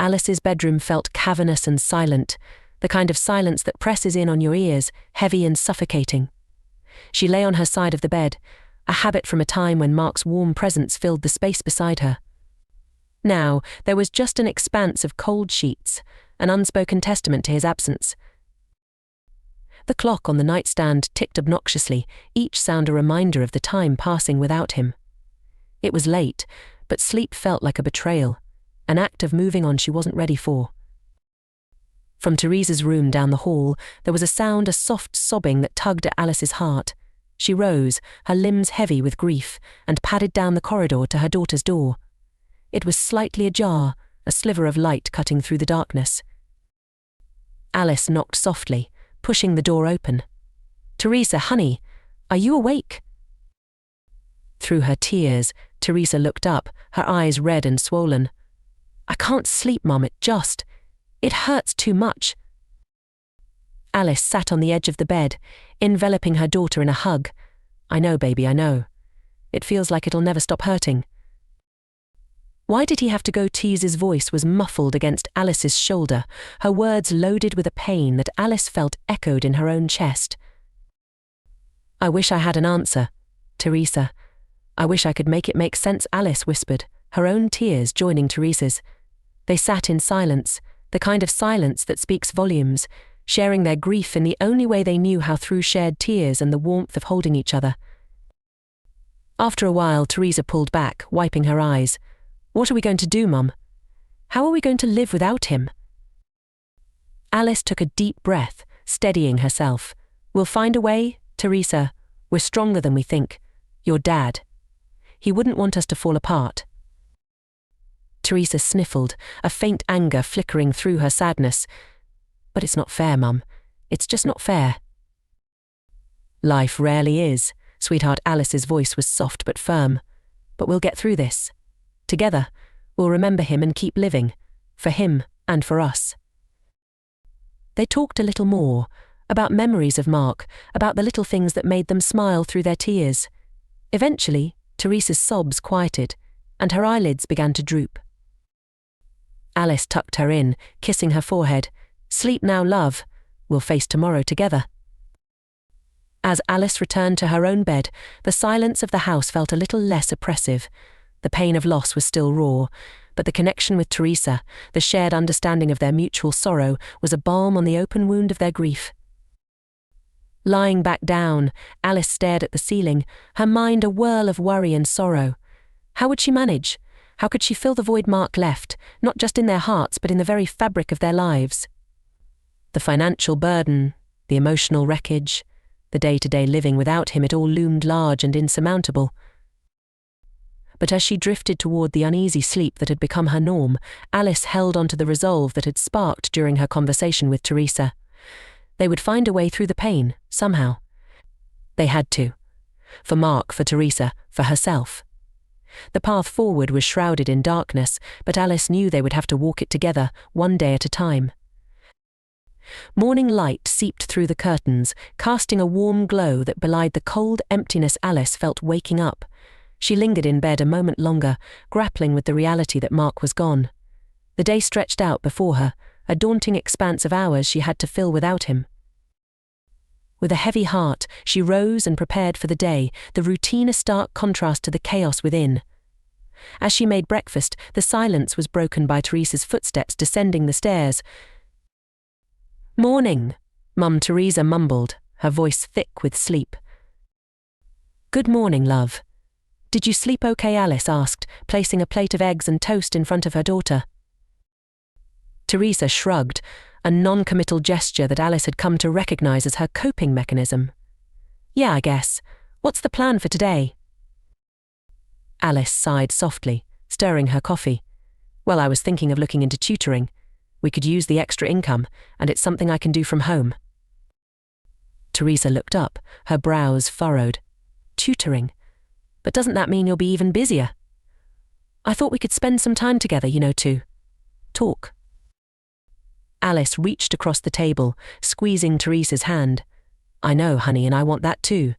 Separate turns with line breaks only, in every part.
Alice's bedroom felt cavernous and silent, the kind of silence that presses in on your ears, heavy and suffocating. She lay on her side of the bed, a habit from a time when Mark's warm presence filled the space beside her. Now, there was just an expanse of cold sheets, an unspoken testament to his absence. The clock on the nightstand ticked obnoxiously, each sound a reminder of the time passing without him. It was late, but sleep felt like a betrayal, an act of moving on she wasn't ready for. From Theresa's room down the hall, there was a sound, a soft sobbing that tugged at Alice's heart. She rose, her limbs heavy with grief, and padded down the corridor to her daughter's door. It was slightly ajar, a sliver of light cutting through the darkness. Alice knocked softly, pushing the door open. "Theresa, honey, are you awake?" Through her tears, Theresa looked up, her eyes red and swollen. "I can't sleep, Mum, it hurts too much." Alice sat on the edge of the bed, enveloping her daughter in a hug. "I know, baby, I know. It feels like it'll never stop hurting." Why did he have to go? Theresa's voice was muffled against Alice's shoulder, her words loaded with a pain that Alice felt echoed in her own chest. "I wish I had an answer, Theresa. I wish I could make it make sense," Alice whispered, her own tears joining Theresa's. They sat in silence, the kind of silence that speaks volumes, sharing their grief in the only way they knew how, through shared tears and the warmth of holding each other. After a while, Theresa pulled back, wiping her eyes. "What are we going to do, Mum? How are we going to live without him?" Alice took a deep breath, steadying herself. "We'll find a way, Theresa. We're stronger than we think. Your dad. He wouldn't want us to fall apart." Theresa sniffled, a faint anger flickering through her sadness. "But it's not fair, Mum. It's just not fair." "Life rarely is," sweetheart. Alice's voice was soft but firm. "But we'll get through this. Together, we'll remember him and keep living. For him and for us." They talked a little more, about memories of Mark, about the little things that made them smile through their tears. Eventually, Theresa's sobs quieted, and her eyelids began to droop. Alice tucked her in, kissing her forehead. "Sleep now, love. We'll face tomorrow together." As Alice returned to her own bed, the silence of the house felt a little less oppressive. The pain of loss was still raw, but the connection with Theresa, the shared understanding of their mutual sorrow, was a balm on the open wound of their grief. Lying back down, Alice stared at the ceiling, her mind a whirl of worry and sorrow. How would she manage? How could she fill the void Mark left, not just in their hearts but in the very fabric of their lives? The financial burden, the emotional wreckage, the day-to-day living without him, it all loomed large and insurmountable. But as she drifted toward the uneasy sleep that had become her norm, Alice held on to the resolve that had sparked during her conversation with Theresa. They would find a way through the pain, somehow. They had to. For Mark, for Theresa, for herself. The path forward was shrouded in darkness, but Alice knew they would have to walk it together, one day at a time. Morning light seeped through the curtains, casting a warm glow that belied the cold emptiness Alice felt waking up. She lingered in bed a moment longer, grappling with the reality that Mark was gone. The day stretched out before her, a daunting expanse of hours she had to fill without him. With a heavy heart, she rose and prepared for the day, the routine a stark contrast to the chaos within. As she made breakfast, the silence was broken by Theresa's footsteps descending the stairs. "Morning," Mum Theresa mumbled, her voice thick with sleep. "Good morning, love. Did you sleep okay?" Alice asked, placing a plate of eggs and toast in front of her daughter. Theresa shrugged, a non-committal gesture that Alice had come to recognize as her coping mechanism. "Yeah, I guess. What's the plan for today?" Alice sighed softly, stirring her coffee. "Well, I was thinking of looking into tutoring. We could use the extra income, and it's something I can do from home." Theresa looked up, her brows furrowed. "Tutoring? But doesn't that mean you'll be even busier?" "I thought we could spend some time together, to talk." Alice reached across the table, squeezing Theresa's hand. "I know, honey, and I want that too.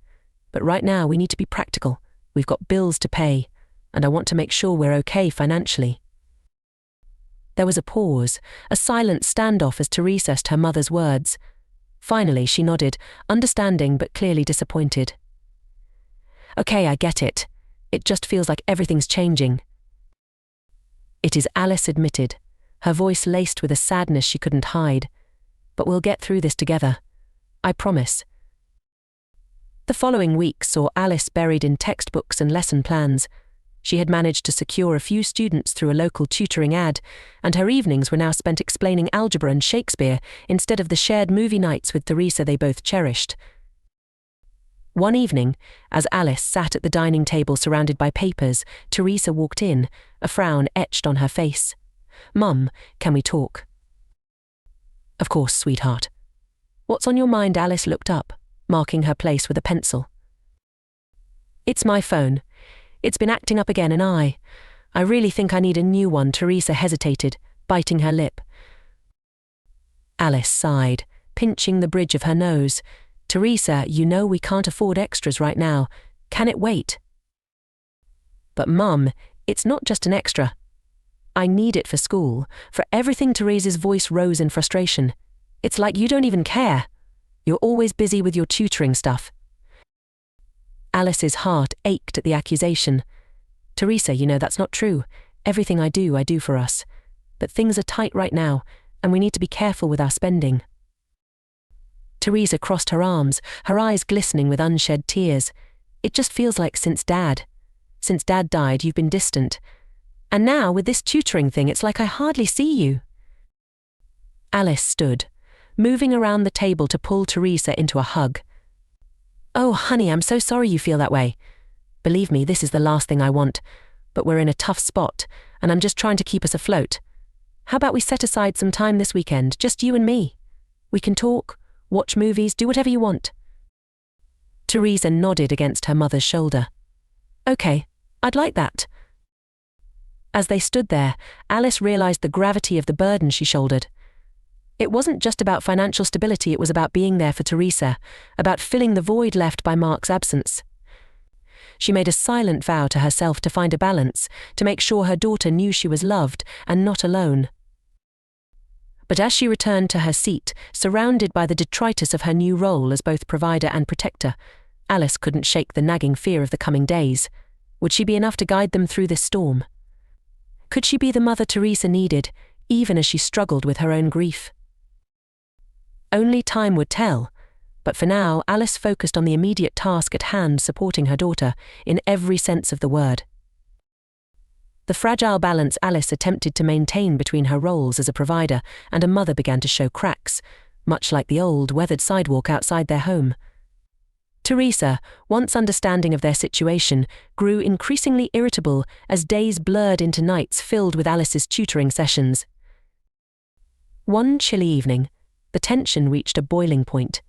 But right now we need to be practical. We've got bills to pay, and I want to make sure we're okay financially." There was a pause, a silent standoff as Theresa assessed her mother's words. Finally, she nodded, understanding but clearly disappointed. Okay, I get it. It just feels like everything's changing. It is, Alice admitted, her voice laced with a sadness she couldn't hide. But we'll get through this together. I promise. The following week saw Alice buried in textbooks and lesson plans. She had managed to secure a few students through a local tutoring ad, and her evenings were now spent explaining algebra and Shakespeare instead of the shared movie nights with Theresa they both cherished. One evening, as Alice sat at the dining table surrounded by papers, Theresa walked in, a frown etched on her face. "Mum, can we talk?" "Of course, sweetheart." "What's on your mind?" Alice looked up, marking her place with a pencil. "It's my phone. It's been acting up again and I really think I need a new one." Theresa hesitated, biting her lip. Alice sighed, pinching the bridge of her nose. "Theresa, you know we can't afford extras right now. Can it wait?" "But Mum, it's not just an extra. I need it for school, for everything." Theresa's voice rose in frustration. "It's like you don't even care. You're always busy with your tutoring stuff." Alice's heart ached at the accusation. "Theresa, you know that's not true. Everything I do for us. But things are tight right now, and we need to be careful with our spending." Theresa crossed her arms, her eyes glistening with unshed tears. "It just feels like since Dad died, you've been distant. And now, with this tutoring thing, it's like I hardly see you." Alice stood, moving around the table to pull Theresa into a hug. "Oh, honey, I'm so sorry you feel that way. Believe me, this is the last thing I want. But we're in a tough spot, and I'm just trying to keep us afloat. How about we set aside some time this weekend, just you and me? We can talk, watch movies, do whatever you want." Theresa nodded against her mother's shoulder. "Okay, I'd like that." As they stood there, Alice realized the gravity of the burden she shouldered. It wasn't just about financial stability, it was about being there for Theresa, about filling the void left by Mark's absence. She made a silent vow to herself to find a balance, to make sure her daughter knew she was loved and not alone. But as she returned to her seat, surrounded by the detritus of her new role as both provider and protector, Alice couldn't shake the nagging fear of the coming days. Would she be enough to guide them through this storm? Could she be the mother Theresa needed, even as she struggled with her own grief? Only time would tell, but for now Alice focused on the immediate task at hand, supporting her daughter in every sense of the word. The fragile balance Alice attempted to maintain between her roles as a provider and a mother began to show cracks, much like the old, weathered sidewalk outside their home. Theresa, once understanding of their situation, grew increasingly irritable as days blurred into nights filled with Alice's tutoring sessions. One chilly evening, the tension reached a boiling point.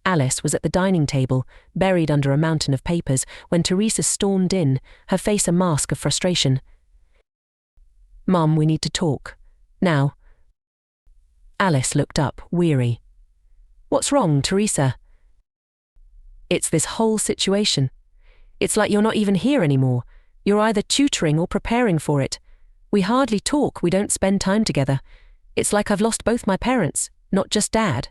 Alice was at the dining table, buried under a mountain of papers, when Theresa stormed in, her face a mask of frustration. "Mum, we need to talk. Now." Alice looked up, weary. "What's wrong, Theresa?" "It's this whole situation. It's like you're not even here anymore. You're either tutoring or preparing for it. We hardly talk, we don't spend time together. It's like I've lost both my parents, not just Dad."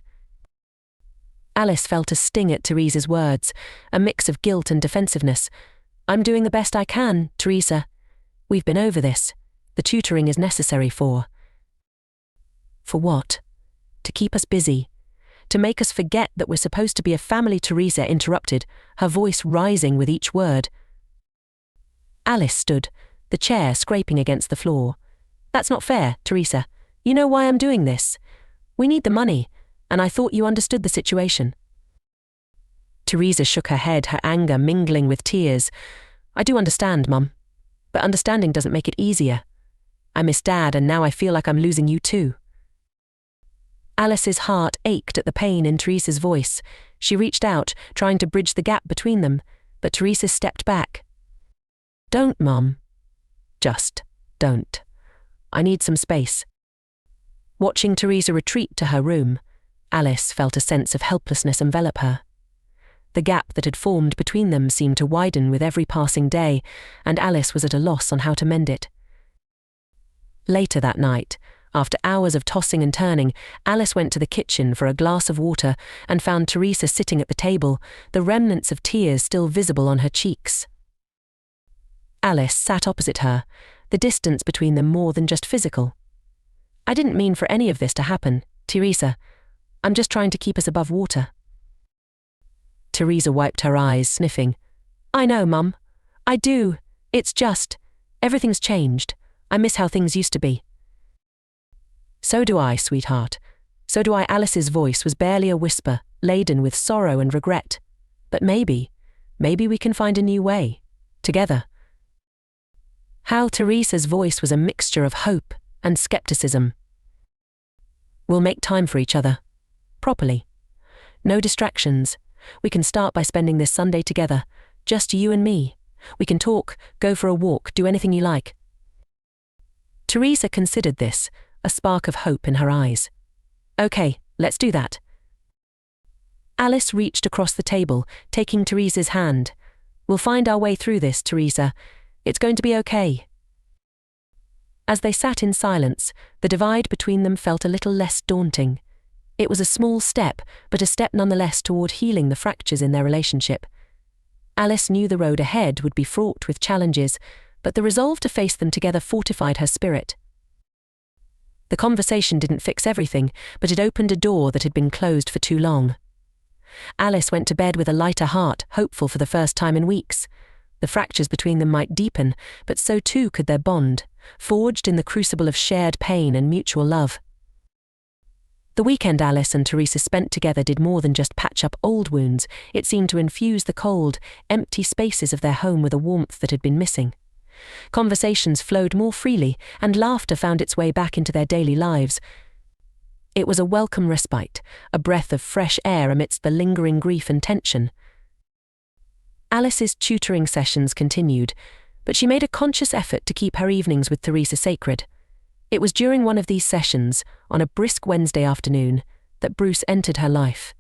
Alice felt a sting at Theresa's words, a mix of guilt and defensiveness. "I'm doing the best I can, Theresa. We've been over this. The tutoring is necessary for..." "For what?" "To keep us busy. To make us forget that we're supposed to be a family." Theresa interrupted, her voice rising with each word. Alice stood, the chair scraping against the floor. "That's not fair, Theresa. You know why I'm doing this. We need the money, and I thought you understood the situation." Theresa shook her head, her anger mingling with tears. "I do understand, Mum, but understanding doesn't make it easier. I miss Dad, and now I feel like I'm losing you too." Alice's heart ached at the pain in Theresa's voice. She reached out, trying to bridge the gap between them, but Theresa stepped back. "Don't, Mum. Just don't. I need some space." Watching Theresa retreat to her room, Alice felt a sense of helplessness envelop her. The gap that had formed between them seemed to widen with every passing day, and Alice was at a loss on how to mend it. Later that night, after hours of tossing and turning, Alice went to the kitchen for a glass of water and found Theresa sitting at the table, the remnants of tears still visible on her cheeks. Alice sat opposite her, the distance between them more than just physical. "I didn't mean for any of this to happen, Theresa. I'm just trying to keep us above water." Theresa wiped her eyes, sniffing. "I know, Mum. I do. It's just, everything's changed. I miss how things used to be." "So do I, sweetheart. So do I." Alice's voice was barely a whisper, laden with sorrow and regret. "But maybe we can find a new way. Together." How Theresa's voice was a mixture of hope and skepticism. "We'll make time for each other. Properly. No distractions. We can start by spending this Sunday together. Just you and me. We can talk, go for a walk, do anything you like." Theresa considered this, a spark of hope in her eyes. "Okay, let's do that." Alice reached across the table, taking Theresa's hand. "We'll find our way through this, Theresa. It's going to be okay." As they sat in silence, the divide between them felt a little less daunting. It was a small step, but a step nonetheless toward healing the fractures in their relationship. Alice knew the road ahead would be fraught with challenges, but the resolve to face them together fortified her spirit. The conversation didn't fix everything, but it opened a door that had been closed for too long. Alice went to bed with a lighter heart, hopeful for the first time in weeks. The fractures between them might deepen, but so too could their bond, forged in the crucible of shared pain and mutual love. The weekend Alice and Theresa spent together did more than just patch up old wounds. It seemed to infuse the cold, empty spaces of their home with a warmth that had been missing. Conversations flowed more freely, and laughter found its way back into their daily lives. It was a welcome respite, a breath of fresh air amidst the lingering grief and tension. Alice's tutoring sessions continued, but she made a conscious effort to keep her evenings with Theresa sacred. It was during one of these sessions, on a brisk Wednesday afternoon, that Bruce entered her life.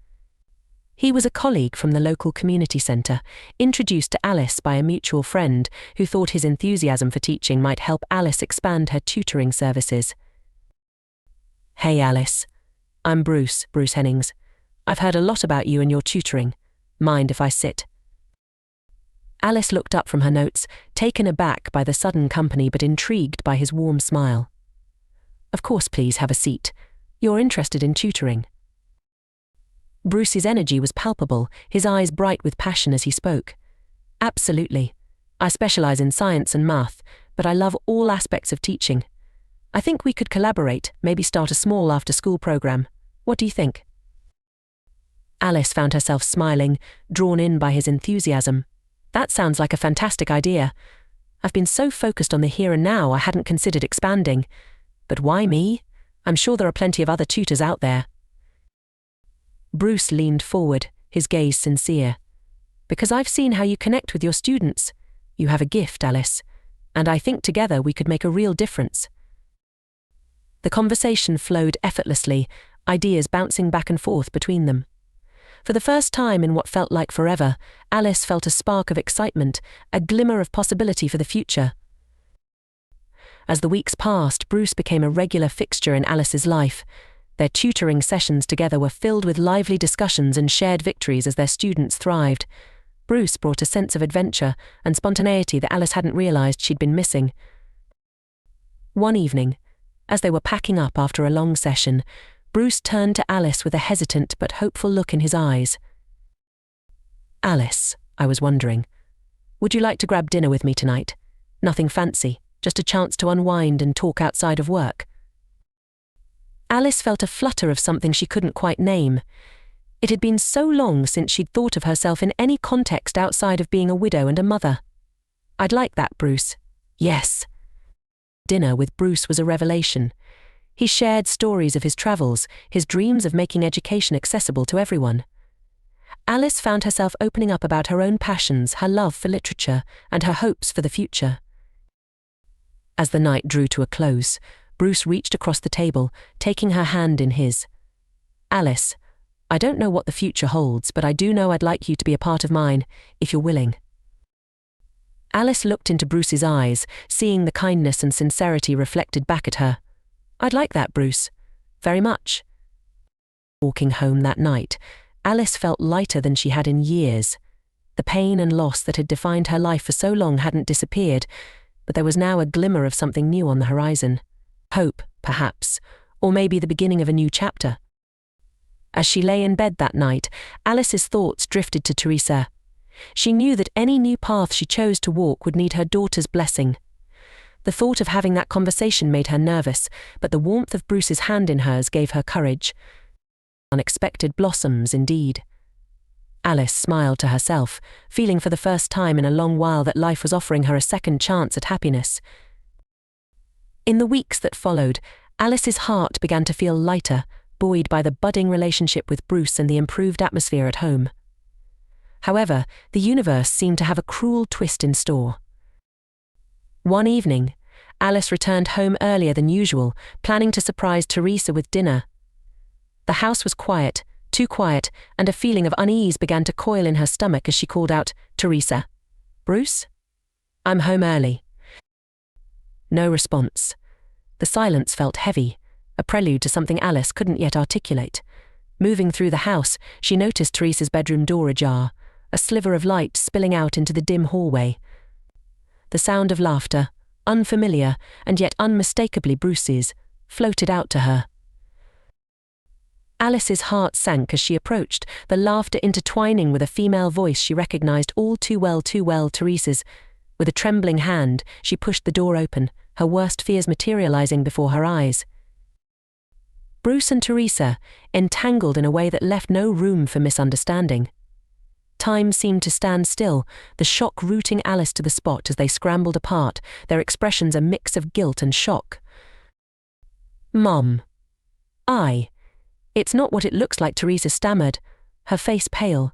He was a colleague from the local community centre, introduced to Alice by a mutual friend who thought his enthusiasm for teaching might help Alice expand her tutoring services. "Hey Alice, I'm Bruce Hennings. I've heard a lot about you and your tutoring. Mind if I sit?" Alice looked up from her notes, taken aback by the sudden company but intrigued by his warm smile. "Of course, please have a seat. You're interested in tutoring." Bruce's energy was palpable, his eyes bright with passion as he spoke. "Absolutely. I specialize in science and math, but I love all aspects of teaching. I think we could collaborate, maybe start a small after-school program. What do you think?" Alice found herself smiling, drawn in by his enthusiasm. "That sounds like a fantastic idea. I've been so focused on the here and now I hadn't considered expanding. But why me? I'm sure there are plenty of other tutors out there." Bruce leaned forward, his gaze sincere. "Because I've seen how you connect with your students. You have a gift, Alice, and I think together we could make a real difference." The conversation flowed effortlessly, ideas bouncing back and forth between them. For the first time in what felt like forever, Alice felt a spark of excitement, a glimmer of possibility for the future. As the weeks passed, Bruce became a regular fixture in Alice's life. Their tutoring sessions together were filled with lively discussions and shared victories as their students thrived. Bruce brought a sense of adventure and spontaneity that Alice hadn't realized she'd been missing. One evening, as they were packing up after a long session, Bruce turned to Alice with a hesitant but hopeful look in his eyes. "Alice, I was wondering, would you like to grab dinner with me tonight? Nothing fancy. Just a chance to unwind and talk outside of work." Alice felt a flutter of something she couldn't quite name. It had been so long since she'd thought of herself in any context outside of being a widow and a mother. "I'd like that, Bruce." "Yes." Dinner with Bruce was a revelation. He shared stories of his travels, his dreams of making education accessible to everyone. Alice found herself opening up about her own passions, her love for literature, and her hopes for the future. As the night drew to a close, Bruce reached across the table, taking her hand in his. "Alice, I don't know what the future holds, but I do know I'd like you to be a part of mine, if you're willing." Alice looked into Bruce's eyes, seeing the kindness and sincerity reflected back at her. "I'd like that, Bruce. Very much." Walking home that night, Alice felt lighter than she had in years. The pain and loss that had defined her life for so long hadn't disappeared, but there was now a glimmer of something new on the horizon. Hope, perhaps, or maybe the beginning of a new chapter. As she lay in bed that night, Alice's thoughts drifted to Theresa. She knew that any new path she chose to walk would need her daughter's blessing. The thought of having that conversation made her nervous, but the warmth of Bruce's hand in hers gave her courage. Unexpected blossoms, indeed. Alice smiled to herself, feeling for the first time in a long while that life was offering her a second chance at happiness. In the weeks that followed, Alice's heart began to feel lighter, buoyed by the budding relationship with Bruce and the improved atmosphere at home. However, the universe seemed to have a cruel twist in store. One evening, Alice returned home earlier than usual, planning to surprise Theresa with dinner. The house was quiet, too quiet, and a feeling of unease began to coil in her stomach as she called out, "Theresa? Bruce? I'm home early." No response. The silence felt heavy, a prelude to something Alice couldn't yet articulate. Moving through the house, she noticed Theresa's bedroom door ajar, a sliver of light spilling out into the dim hallway. The sound of laughter, unfamiliar and yet unmistakably Bruce's, floated out to her. Alice's heart sank as she approached, the laughter intertwining with a female voice she recognized all too well, Theresa's. With a trembling hand, she pushed the door open, her worst fears materializing before her eyes. Bruce and Theresa, entangled in a way that left no room for misunderstanding. Time seemed to stand still, the shock rooting Alice to the spot as they scrambled apart, their expressions a mix of guilt and shock. "Mom. It's not what it looks like," Theresa stammered, her face pale.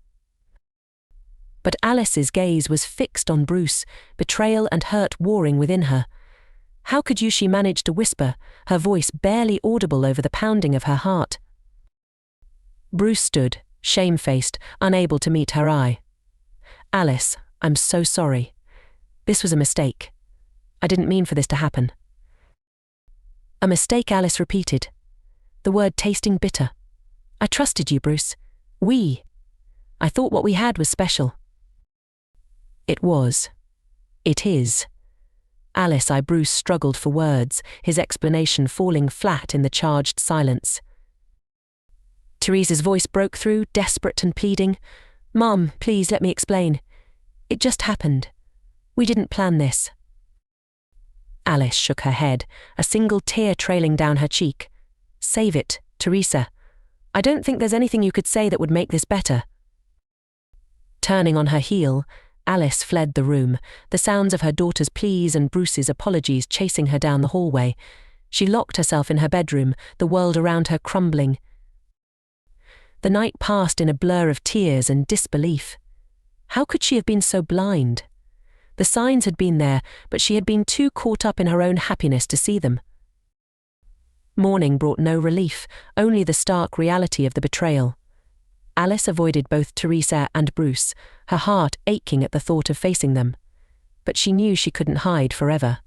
But Alice's gaze was fixed on Bruce, betrayal and hurt warring within her. "How could you?" she managed to whisper, her voice barely audible over the pounding of her heart. Bruce stood, shamefaced, unable to meet her eye. "Alice, I'm so sorry. This was a mistake. I didn't mean for this to happen." "A mistake," Alice repeated, the word tasting bitter. "I trusted you, Bruce. I thought what we had was special." "It was. It is." Bruce struggled for words, his explanation falling flat in the charged silence. Theresa's voice broke through, desperate and pleading. "Mom, please let me explain. It just happened. We didn't plan this." Alice shook her head, a single tear trailing down her cheek. "Save it, Theresa. I don't think there's anything you could say that would make this better." Turning on her heel, Alice fled the room, the sounds of her daughter's pleas and Bruce's apologies chasing her down the hallway. She locked herself in her bedroom, the world around her crumbling. The night passed in a blur of tears and disbelief. How could she have been so blind? The signs had been there, but she had been too caught up in her own happiness to see them. Morning brought no relief, only the stark reality of the betrayal. Alice avoided both Theresa and Bruce, her heart aching at the thought of facing them. But she knew she couldn't hide forever.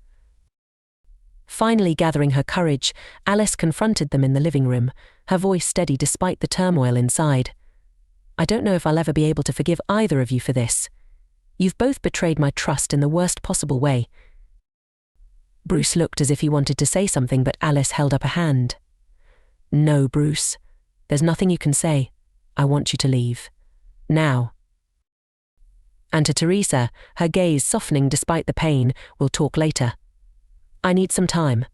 Finally gathering her courage, Alice confronted them in the living room, her voice steady despite the turmoil inside. "I don't know if I'll ever be able to forgive either of you for this. You've both betrayed my trust in the worst possible way." Bruce looked as if he wanted to say something, but Alice held up a hand. "No, Bruce. There's nothing you can say. I want you to leave. Now." And to Theresa, her gaze softening despite the pain, "We'll talk later. I need some time."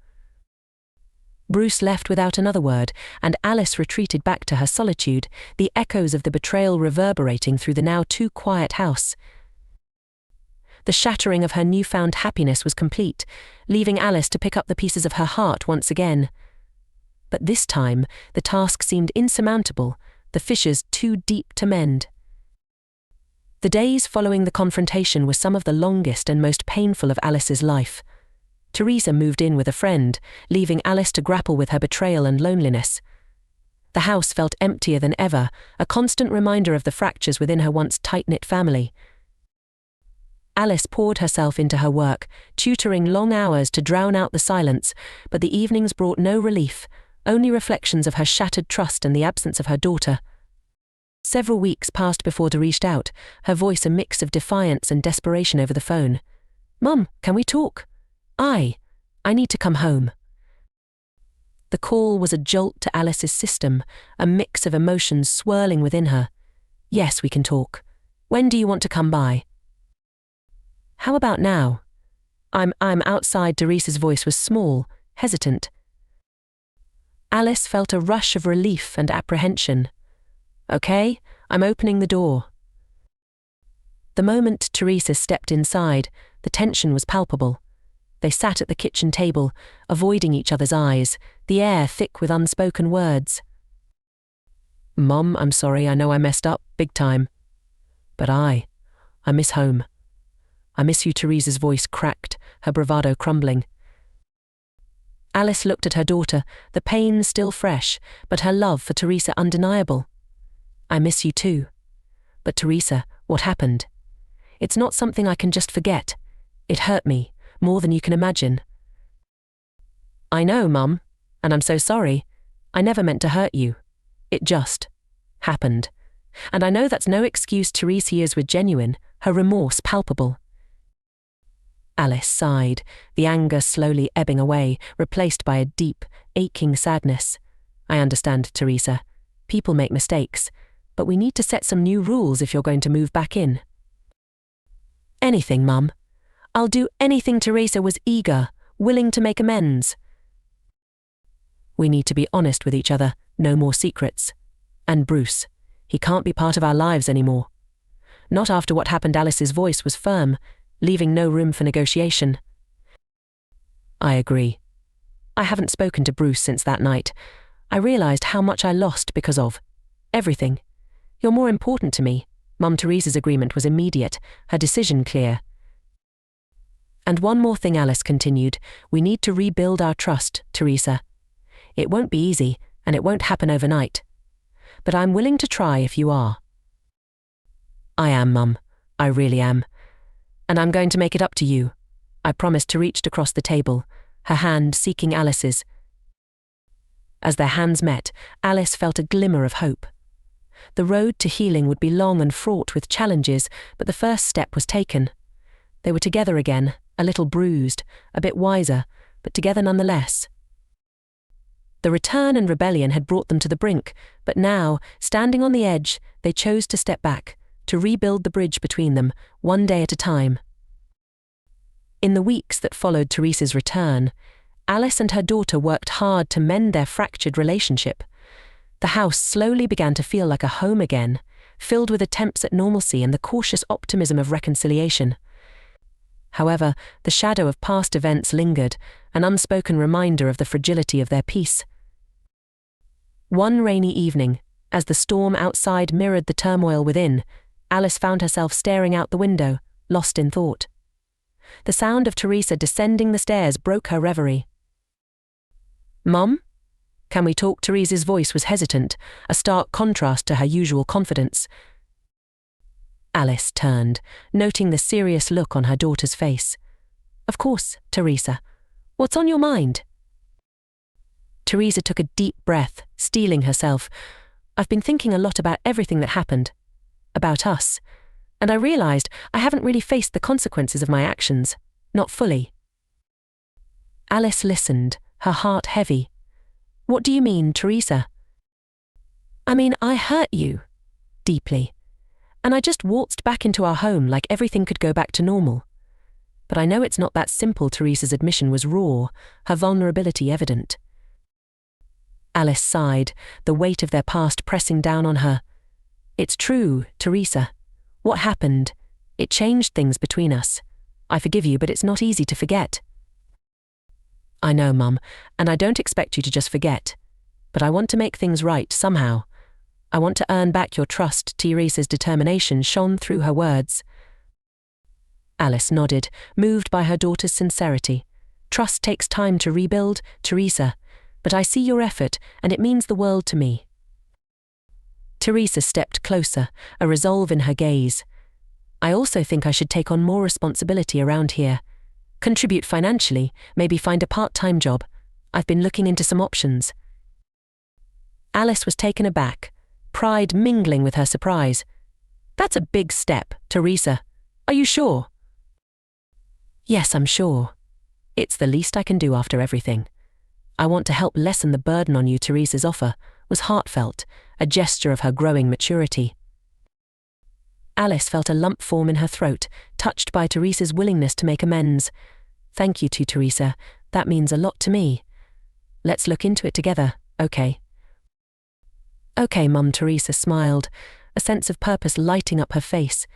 Bruce left without another word, and Alice retreated back to her solitude, the echoes of the betrayal reverberating through the now too quiet house. The shattering of her newfound happiness was complete, leaving Alice to pick up the pieces of her heart once again. But this time, the task seemed insurmountable, the fissures too deep to mend. The days following the confrontation were some of the longest and most painful of Alice's life. Theresa moved in with a friend, leaving Alice to grapple with her betrayal and loneliness. The house felt emptier than ever, a constant reminder of the fractures within her once tight-knit family. Alice poured herself into her work, tutoring long hours to drown out the silence, but the evenings brought no relief, only reflections of her shattered trust and the absence of her daughter. Several weeks passed before Theresa reached out, her voice a mix of defiance and desperation over the phone. "Mum, can we talk? I need to come home." The call was a jolt to Alice's system, a mix of emotions swirling within her. "Yes, we can talk. When do you want to come by?" "How about now?" I'm outside." Theresa's voice was small, hesitant. Alice felt a rush of relief and apprehension. "Okay, I'm opening the door." The moment Theresa stepped inside, the tension was palpable. They sat at the kitchen table, avoiding each other's eyes, the air thick with unspoken words. "Mum, I'm sorry, I know I messed up, big time. But I miss home. I miss you." Theresa's voice cracked, her bravado crumbling. Alice looked at her daughter, the pain still fresh, but her love for Theresa undeniable. "I miss you too. But Theresa, what happened? It's not something I can just forget. It hurt me, more than you can imagine." "I know, Mum, and I'm so sorry. I never meant to hurt you. It just happened. And I know that's no excuse." Theresa ears were genuine, her remorse palpable. Alice sighed, the anger slowly ebbing away, replaced by a deep, aching sadness. "I understand, Theresa. People make mistakes, but we need to set some new rules if you're going to move back in." "Anything, Mum. I'll do anything." Theresa was eager, willing to make amends. "We need to be honest with each other, no more secrets. And Bruce, he can't be part of our lives anymore. Not after what happened." Alice's voice was firm, leaving no room for negotiation. "I agree. I haven't spoken to Bruce since that night. I realized how much I lost because of everything. You're more important to me." Mum Theresa's agreement was immediate, her decision clear. "And one more thing," Alice continued, "we need to rebuild our trust, Theresa. It won't be easy, and it won't happen overnight. But I'm willing to try if you are." "I am, Mum. I really am. And I'm going to make it up to you. I promised." Theresa reached across the table, her hand seeking Alice's. As their hands met, Alice felt a glimmer of hope. The road to healing would be long and fraught with challenges, but the first step was taken. They were together again, a little bruised, a bit wiser, but together nonetheless. The return and rebellion had brought them to the brink, but now, standing on the edge, they chose to step back, to rebuild the bridge between them, one day at a time. In the weeks that followed Theresa's return, Alice and her daughter worked hard to mend their fractured relationship. The house slowly began to feel like a home again, filled with attempts at normalcy and the cautious optimism of reconciliation. However, the shadow of past events lingered, an unspoken reminder of the fragility of their peace. One rainy evening, as the storm outside mirrored the turmoil within, Alice found herself staring out the window, lost in thought. The sound of Theresa descending the stairs broke her reverie. "Mum? Can we talk?" Theresa's voice was hesitant, a stark contrast to her usual confidence. Alice turned, noting the serious look on her daughter's face. "Of course, Theresa. What's on your mind?" Theresa took a deep breath, steeling herself. "I've been thinking a lot about everything that happened. About us. And I realized I haven't really faced the consequences of my actions. Not fully." Alice listened, her heart heavy. "What do you mean, Theresa?" "I mean, I hurt you. Deeply. And I just waltzed back into our home like everything could go back to normal. But I know it's not that simple." Theresa's admission was raw, her vulnerability evident. Alice sighed, the weight of their past pressing down on her. "It's true, Theresa. What happened? It changed things between us. I forgive you, but it's not easy to forget." "I know, Mum, and I don't expect you to just forget. But I want to make things right somehow. I want to earn back your trust." Theresa's determination shone through her words. Alice nodded, moved by her daughter's sincerity. "Trust takes time to rebuild, Theresa, but I see your effort, and it means the world to me." Theresa stepped closer, a resolve in her gaze. I also think I should take on more responsibility around here. Contribute financially, maybe find a part-time job. I've been looking into some options. Alice was taken aback, pride mingling with her surprise. That's a big step, Theresa. Are you sure? Yes, I'm sure. It's the least I can do after everything. I want to help lessen the burden on you. Theresa's offer was heartfelt, a gesture of her growing maturity. Alice felt a lump form in her throat, touched by Theresa's willingness to make amends. Thank you to Theresa, that means a lot to me. Let's look into it together, okay? Okay, Mum, Theresa smiled, a sense of purpose lighting up her face.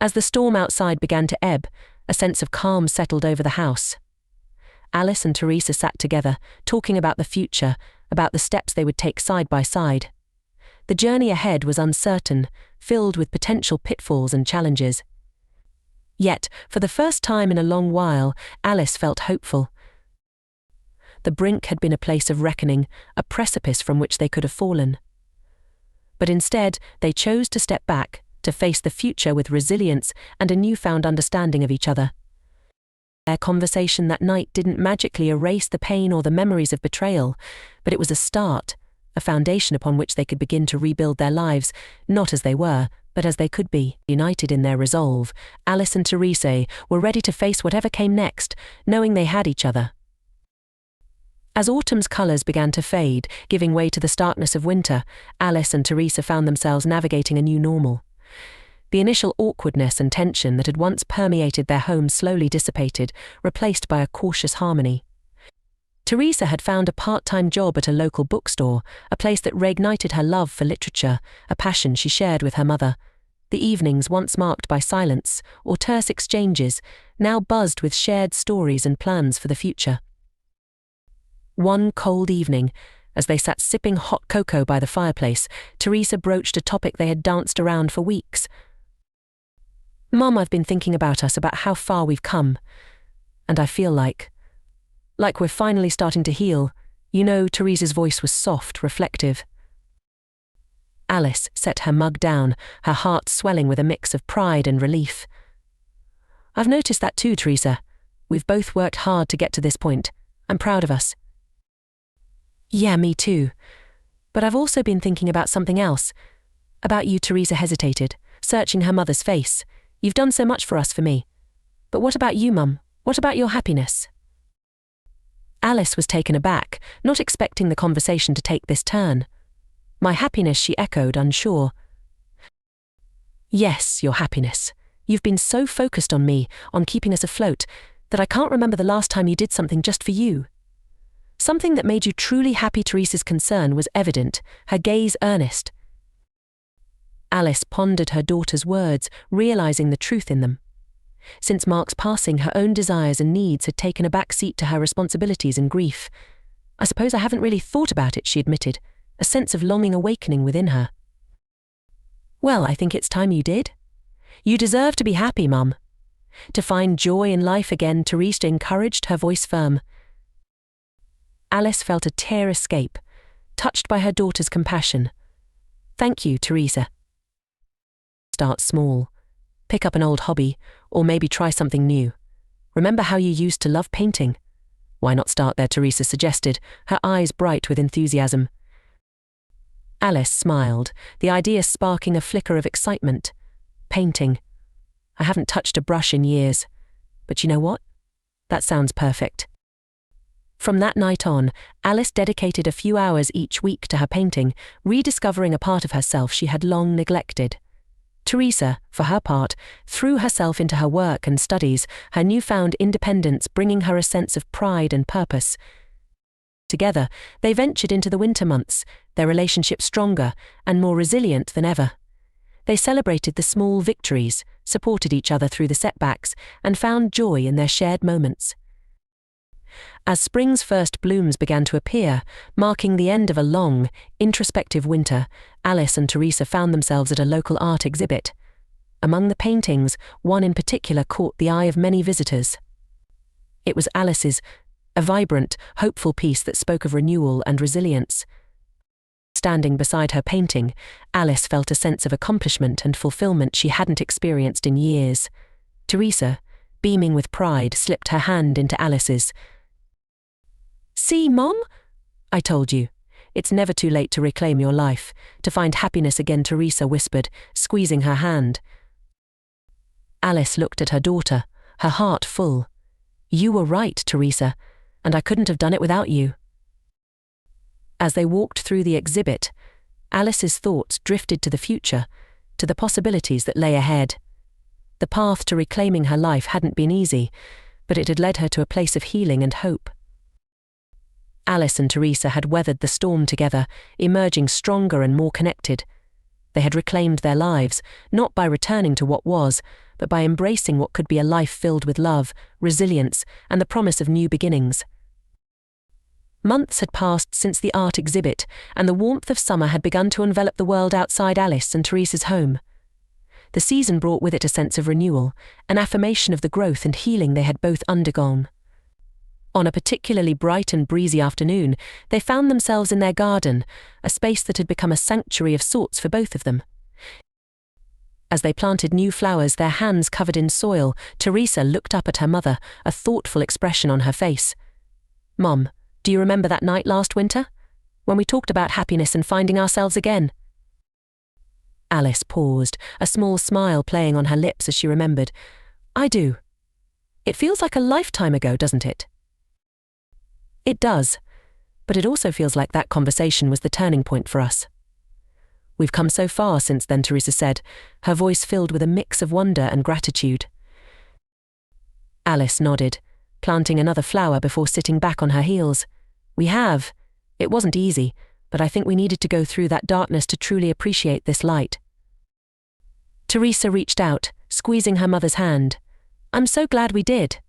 As the storm outside began to ebb, a sense of calm settled over the house. Alice and Theresa sat together, talking about the future, about the steps they would take side by side. The journey ahead was uncertain, filled with potential pitfalls and challenges. Yet, for the first time in a long while, Alice felt hopeful. The brink had been a place of reckoning, a precipice from which they could have fallen. But instead, they chose to step back, to face the future with resilience and a newfound understanding of each other. Their conversation that night didn't magically erase the pain or the memories of betrayal, but it was a start, a foundation upon which they could begin to rebuild their lives, not as they were, but as they could be. United in their resolve, Alice and Theresa were ready to face whatever came next, knowing they had each other. As autumn's colours began to fade, giving way to the starkness of winter, Alice and Theresa found themselves navigating a new normal. The initial awkwardness and tension that had once permeated their home slowly dissipated, replaced by a cautious harmony. Theresa had found a part-time job at a local bookstore, a place that reignited her love for literature, a passion she shared with her mother. The evenings, once marked by silence or terse exchanges, now buzzed with shared stories and plans for the future. One cold evening, as they sat sipping hot cocoa by the fireplace, Theresa broached a topic they had danced around for weeks. Mum, I've been thinking about us, about how far we've come. And I feel like we're finally starting to heal. You know, Theresa's voice was soft, reflective. Alice set her mug down, her heart swelling with a mix of pride and relief. I've noticed that too, Theresa. We've both worked hard to get to this point. I'm proud of us. Yeah, me too. But I've also been thinking about something else. About you. Theresa hesitated, searching her mother's face. You've done so much for us, for me. But what about you, Mum? What about your happiness? Alice was taken aback, not expecting the conversation to take this turn. My happiness, she echoed, unsure. Yes, your happiness. You've been so focused on me, on keeping us afloat, that I can't remember the last time you did something just for you. Something that made you truly happy. Theresa's concern was evident, her gaze earnest. Alice pondered her daughter's words, realizing the truth in them. Since Mark's passing, her own desires and needs had taken a back seat to her responsibilities and grief. I suppose I haven't really thought about it, she admitted, a sense of longing awakening within her. Well, I think it's time you did. You deserve to be happy, Mum. To find joy in life again, Theresa encouraged, her voice firm. Alice felt a tear escape, touched by her daughter's compassion. Thank you, Theresa. Start small. Pick up an old hobby, or maybe try something new. Remember how you used to love painting? Why not start there, Theresa suggested, her eyes bright with enthusiasm. Alice smiled, the idea sparking a flicker of excitement. Painting. I haven't touched a brush in years. But you know what? That sounds perfect. From that night on, Alice dedicated a few hours each week to her painting, rediscovering a part of herself she had long neglected. Theresa, for her part, threw herself into her work and studies, her newfound independence bringing her a sense of pride and purpose. Together, they ventured into the winter months, their relationship stronger and more resilient than ever. They celebrated the small victories, supported each other through the setbacks, and found joy in their shared moments. As spring's first blooms began to appear, marking the end of a long, introspective winter, Alice and Theresa found themselves at a local art exhibit. Among the paintings, one in particular caught the eye of many visitors. It was Alice's, a vibrant, hopeful piece that spoke of renewal and resilience. Standing beside her painting, Alice felt a sense of accomplishment and fulfillment she hadn't experienced in years. Theresa, beaming with pride, slipped her hand into Alice's. "See, Mom? I told you. It's never too late to reclaim your life, to find happiness again," Theresa whispered, squeezing her hand. Alice looked at her daughter, her heart full. "You were right, Theresa, and I couldn't have done it without you." As they walked through the exhibit, Alice's thoughts drifted to the future, to the possibilities that lay ahead. The path to reclaiming her life hadn't been easy, but it had led her to a place of healing and hope. Alice and Theresa had weathered the storm together, emerging stronger and more connected. They had reclaimed their lives, not by returning to what was, but by embracing what could be a life filled with love, resilience, and the promise of new beginnings. Months had passed since the art exhibit, and the warmth of summer had begun to envelop the world outside Alice and Theresa's home. The season brought with it a sense of renewal, an affirmation of the growth and healing they had both undergone. On a particularly bright and breezy afternoon, they found themselves in their garden, a space that had become a sanctuary of sorts for both of them. As they planted new flowers, their hands covered in soil, Theresa looked up at her mother, a thoughtful expression on her face. "Mom, do you remember that night last winter, when we talked about happiness and finding ourselves again?" Alice paused, a small smile playing on her lips as she remembered. "I do. It feels like a lifetime ago, doesn't it?" "It does, but it also feels like that conversation was the turning point for us." "We've come so far since then," Theresa said, her voice filled with a mix of wonder and gratitude. Alice nodded, planting another flower before sitting back on her heels. "We have. It wasn't easy, but I think we needed to go through that darkness to truly appreciate this light." Theresa reached out, squeezing her mother's hand. "I'm so glad we did.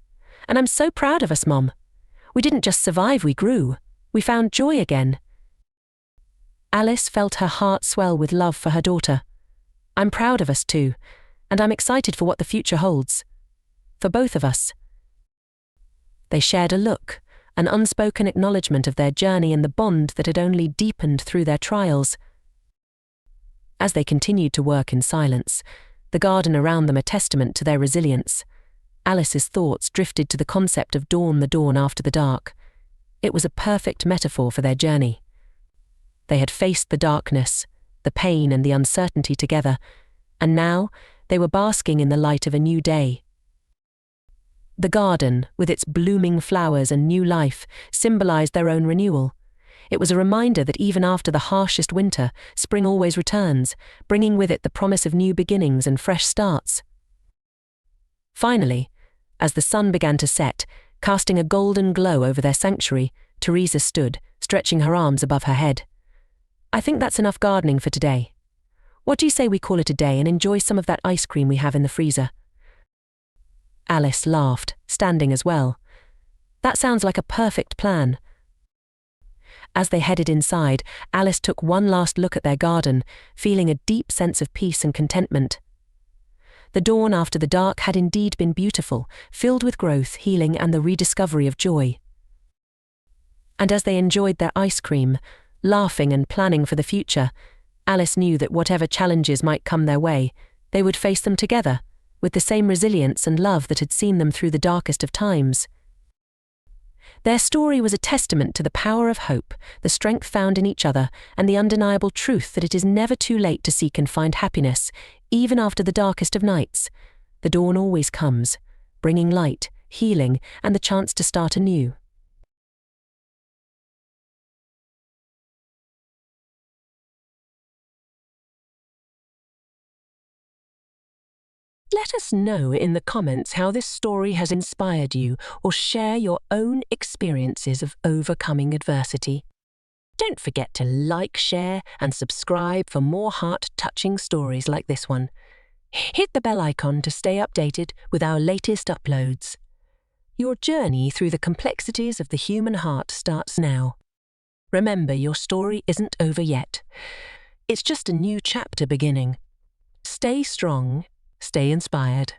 And I'm so proud of us, Mom. We didn't just survive, we grew. We found joy again." Alice felt her heart swell with love for her daughter. "I'm proud of us too, and I'm excited for what the future holds. For both of us." They shared a look, an unspoken acknowledgement of their journey and the bond that had only deepened through their trials. As they continued to work in silence, the garden around them a testament to their resilience, Alice's thoughts drifted to the concept of dawn, the dawn after the dark. It was a perfect metaphor for their journey. They had faced the darkness, the pain and the uncertainty together, and now they were basking in the light of a new day. The garden, with its blooming flowers and new life, symbolized their own renewal. It was a reminder that even after the harshest winter, spring always returns, bringing with it the promise of new beginnings and fresh starts. Finally, as the sun began to set, casting a golden glow over their sanctuary, Theresa stood, stretching her arms above her head. "I think that's enough gardening for today. What do you say we call it a day and enjoy some of that ice cream we have in the freezer?" Alice laughed, standing as well. "That sounds like a perfect plan." As they headed inside, Alice took one last look at their garden, feeling a deep sense of peace and contentment. The dawn after the dark had indeed been beautiful, filled with growth, healing, and the rediscovery of joy. And as they enjoyed their ice cream, laughing and planning for the future, Alice knew that whatever challenges might come their way, they would face them together, with the same resilience and love that had seen them through the darkest of times. Their story was a testament to the power of hope, the strength found in each other, and the undeniable truth that it is never too late to seek and find happiness, even after the darkest of nights. The dawn always comes, bringing light, healing, and the chance to start anew. Let us know in the comments how this story has inspired you, or share your own experiences of overcoming adversity. Don't forget to like, share, and subscribe for more heart-touching stories like this one. Hit the bell icon to stay updated with our latest uploads. Your journey through the complexities of the human heart starts now. Remember, your story isn't over yet. It's just a new chapter beginning. Stay strong. Stay inspired.